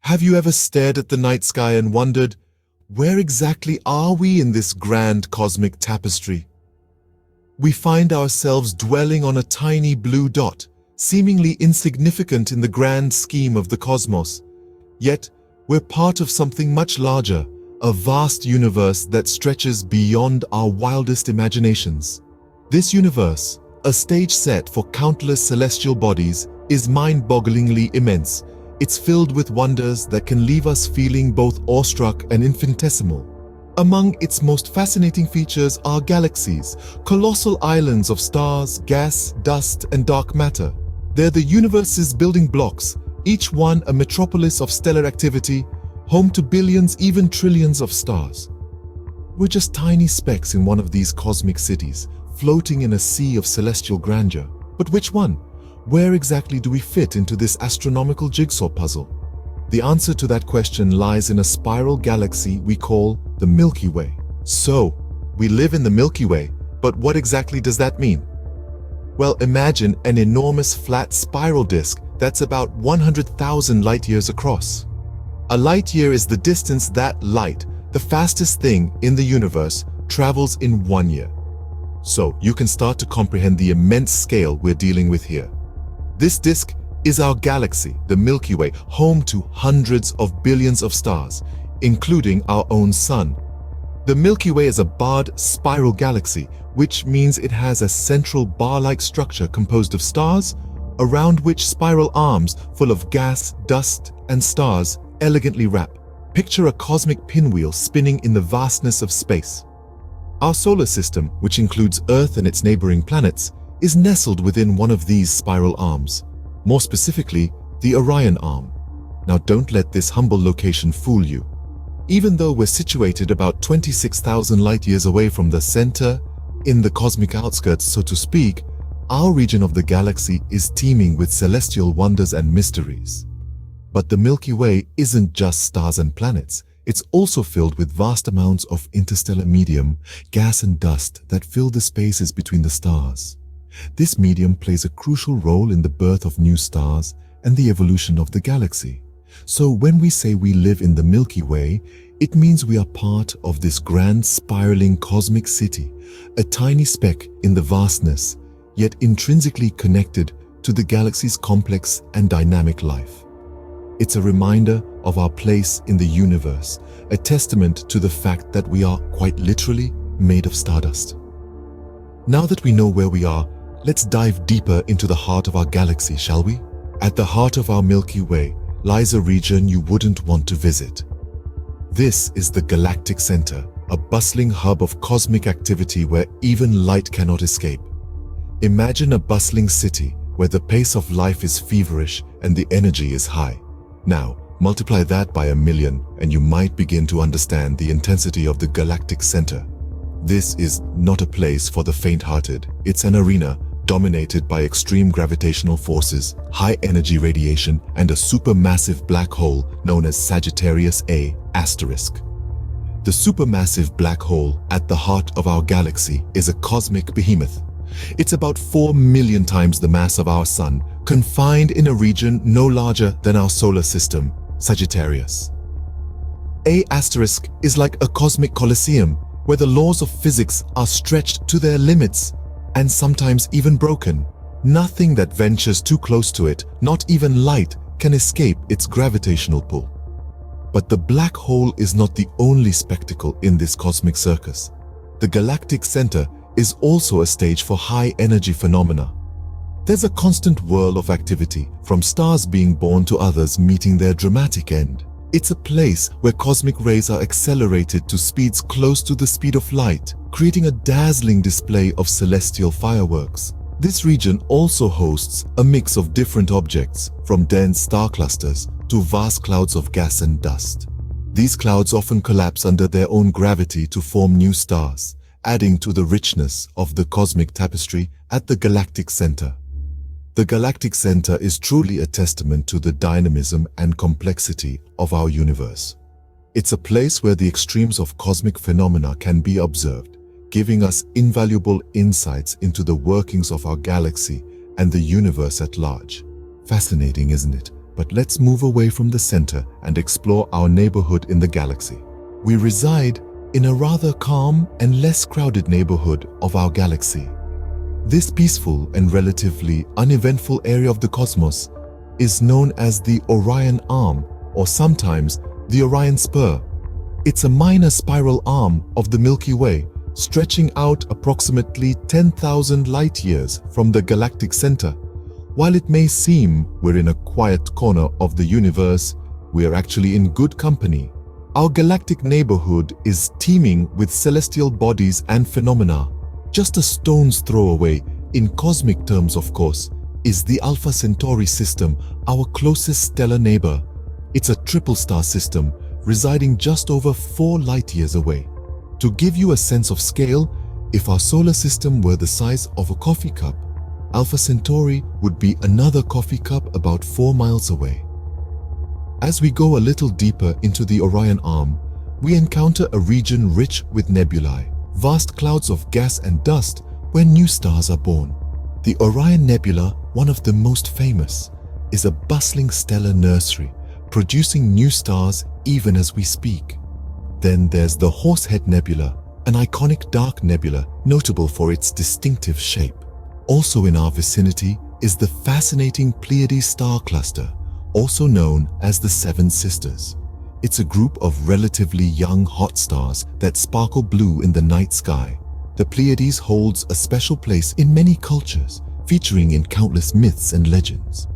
Have you ever stared at the night sky and wondered, where exactly are we in this grand cosmic tapestry? We find ourselves dwelling on a tiny blue dot, seemingly insignificant in the grand scheme of the cosmos. Yet, we're part of something much larger, a vast universe that stretches beyond our wildest imaginations. This universe, a stage set for countless celestial bodies, is mind-bogglingly immense. It's filled with wonders that can leave us feeling both awestruck and infinitesimal. Among its most fascinating features are galaxies, colossal islands of stars, gas, dust, and dark matter. They're the universe's building blocks, each one a metropolis of stellar activity, home to billions, even trillions of stars. We're just tiny specks in one of these cosmic cities, floating in a sea of celestial grandeur. But which one? Where exactly do we fit into this astronomical jigsaw puzzle? The answer to that question lies in a spiral galaxy we call the Milky Way. So, we live in the Milky Way, but what exactly does that mean? Well, imagine an enormous flat spiral disk that's about 100,000 light-years across. A light-year is the distance that light, the fastest thing in the universe, travels in 1 year. So, you can start to comprehend the immense scale we're dealing with here. This disk is our galaxy, the Milky Way, home to hundreds of billions of stars, including our own sun. The Milky Way is a barred spiral galaxy, which means it has a central bar-like structure composed of stars, around which spiral arms full of gas, dust, and stars elegantly wrap. Picture a cosmic pinwheel spinning in the vastness of space. Our solar system, which includes Earth and its neighboring planets, is nestled within one of these spiral arms, more specifically, the Orion arm. Now don't let this humble location fool you. Even though we're situated about 26,000 light-years away from the center, in the cosmic outskirts, so to speak, our region of the galaxy is teeming with celestial wonders and mysteries. But the Milky Way isn't just stars and planets. It's also filled with vast amounts of interstellar medium, gas and dust that fill the spaces between the stars. This medium plays a crucial role in the birth of new stars and the evolution of the galaxy. So when we say we live in the Milky Way, it means we are part of this grand spiraling cosmic city, a tiny speck in the vastness, yet intrinsically connected to the galaxy's complex and dynamic life. It's a reminder of our place in the universe, a testament to the fact that we are quite literally made of stardust. Now that we know where we are, let's dive deeper into the heart of our galaxy, shall we? At the heart of our Milky Way lies a region you wouldn't want to visit. This is the Galactic Center, a bustling hub of cosmic activity where even light cannot escape. Imagine a bustling city where the pace of life is feverish and the energy is high. Now, multiply that by 1,000,000 and you might begin to understand the intensity of the Galactic Center. This is not a place for the faint-hearted. It's an arena dominated by extreme gravitational forces, high-energy radiation, and a supermassive black hole known as Sagittarius A*. The supermassive black hole at the heart of our galaxy is a cosmic behemoth. It's about 4 million times the mass of our Sun, confined in a region no larger than our solar system, Sagittarius. A* is like a cosmic coliseum where the laws of physics are stretched to their limits and sometimes even broken. Nothing that ventures too close to it, not even light, can escape its gravitational pull. But the black hole is not the only spectacle in this cosmic circus. The Galactic Center is also a stage for high-energy phenomena. There's a constant whirl of activity, from stars being born to others meeting their dramatic end. It's a place where cosmic rays are accelerated to speeds close to the speed of light, creating a dazzling display of celestial fireworks. This region also hosts a mix of different objects, from dense star clusters to vast clouds of gas and dust. These clouds often collapse under their own gravity to form new stars, adding to the richness of the cosmic tapestry at the Galactic Center. The Galactic Center is truly a testament to the dynamism and complexity of our universe. It's a place where the extremes of cosmic phenomena can be observed, giving us invaluable insights into the workings of our galaxy and the universe at large. Fascinating, isn't it? But let's move away from the center and explore our neighborhood in the galaxy. We reside in a rather calm and less crowded neighborhood of our galaxy. This peaceful and relatively uneventful area of the cosmos is known as the Orion Arm, or sometimes the Orion Spur. It's a minor spiral arm of the Milky Way, stretching out approximately 10,000 light-years from the galactic center. While it may seem we're in a quiet corner of the universe, we're actually in good company. Our galactic neighborhood is teeming with celestial bodies and phenomena. Just a stone's throw away, in cosmic terms of course, is the Alpha Centauri system, our closest stellar neighbor. It's a triple star system, residing just over 4 light-years away. To give you a sense of scale, if our solar system were the size of a coffee cup, Alpha Centauri would be another coffee cup about 4 miles away. As we go a little deeper into the Orion Arm, we encounter a region rich with nebulae, vast clouds of gas and dust where new stars are born. The Orion Nebula, one of the most famous, is a bustling stellar nursery, producing new stars even as we speak. Then there's the Horsehead Nebula, an iconic dark nebula notable for its distinctive shape. Also in our vicinity is the fascinating Pleiades star cluster, also known as the Seven Sisters. It's a group of relatively young hot stars that sparkle blue in the night sky. The Pleiades holds a special place in many cultures, featuring in countless myths and legends.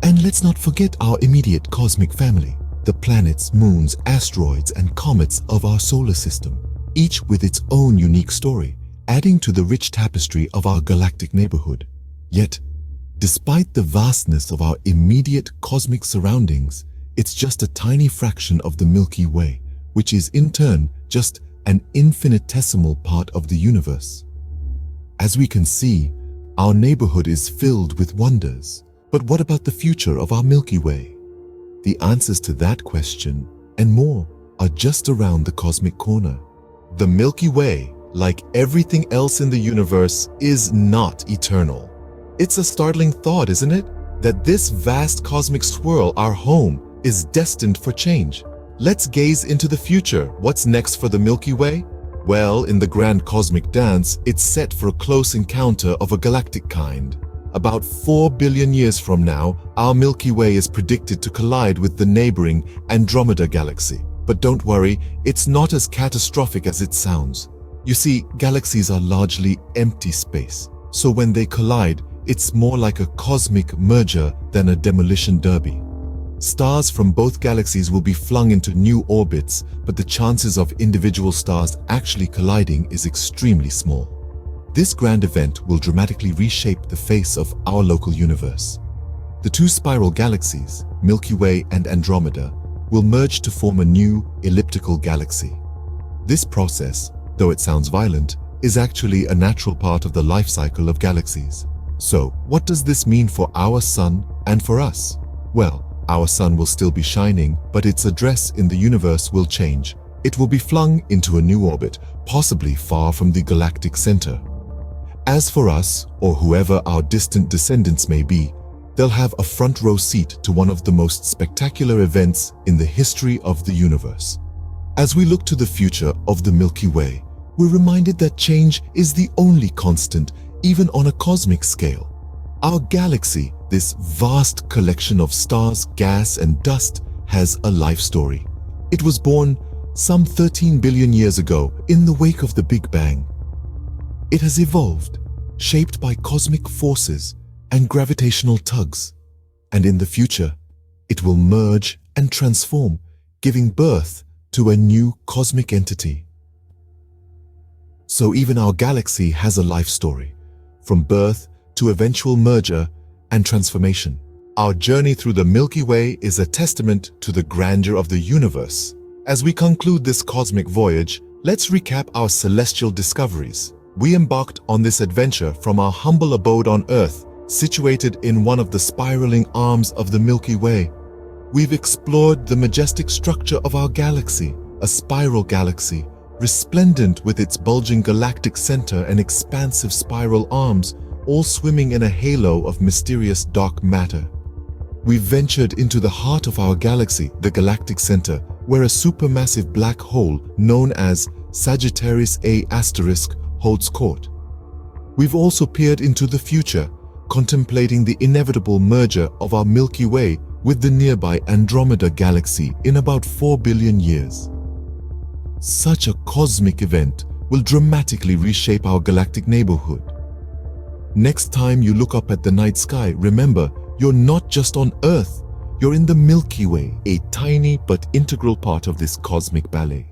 And let's not forget our immediate cosmic family, the planets, moons, asteroids, and comets of our solar system, each with its own unique story, adding to the rich tapestry of our galactic neighborhood. Yet, despite the vastness of our immediate cosmic surroundings, it's just a tiny fraction of the Milky Way, which is in turn just an infinitesimal part of the universe. As we can see, our neighborhood is filled with wonders. But what about the future of our Milky Way? The answers to that question and more are just around the cosmic corner. The Milky Way, like everything else in the universe, is not eternal. It's a startling thought, isn't it? That this vast cosmic swirl, our home, is destined for change. Let's gaze into the future. What's next for the Milky Way? Well, in the grand cosmic dance, it's set for a close encounter of a galactic kind. About 4 billion years from now, our Milky Way is predicted to collide with the neighboring Andromeda galaxy. But don't worry, it's not as catastrophic as it sounds. You see, galaxies are largely empty space, so when they collide, it's more like a cosmic merger than a demolition derby. Stars from both galaxies will be flung into new orbits, but the chances of individual stars actually colliding is extremely small. This grand event will dramatically reshape the face of our local universe. The two spiral galaxies, Milky Way and Andromeda, will merge to form a new elliptical galaxy. This process, though it sounds violent, is actually a natural part of the life cycle of galaxies. So, what does this mean for our sun and for us? Well, our sun will still be shining, but its address in the universe will change. It will be flung into a new orbit, possibly far from the galactic center. As for us, or whoever our distant descendants may be, they'll have a front row seat to one of the most spectacular events in the history of the universe. As we look to the future of the Milky Way, we're reminded that change is the only constant, even on a cosmic scale. Our galaxy, this vast collection of stars, gas, and dust, has a life story. It was born some 13 billion years ago in the wake of the Big Bang. It has evolved, shaped by cosmic forces and gravitational tugs. And in the future, it will merge and transform, giving birth to a new cosmic entity. So even our galaxy has a life story, from birth to eventual merger and transformation. Our journey through the Milky Way is a testament to the grandeur of the universe. As we conclude this cosmic voyage, let's recap our celestial discoveries. We embarked on this adventure from our humble abode on Earth, situated in one of the spiraling arms of the Milky Way. We've explored the majestic structure of our galaxy, a spiral galaxy, resplendent with its bulging galactic center and expansive spiral arms, all swimming in a halo of mysterious dark matter. We've ventured into the heart of our galaxy, the galactic center, where a supermassive black hole known as Sagittarius A** holds court. We've also peered into the future, contemplating the inevitable merger of our Milky Way with the nearby Andromeda galaxy in about 4 billion years. Such a cosmic event will dramatically reshape our galactic neighborhood. Next time you look up at the night sky, remember, you're not just on Earth, you're in the Milky Way, a tiny but integral part of this cosmic ballet.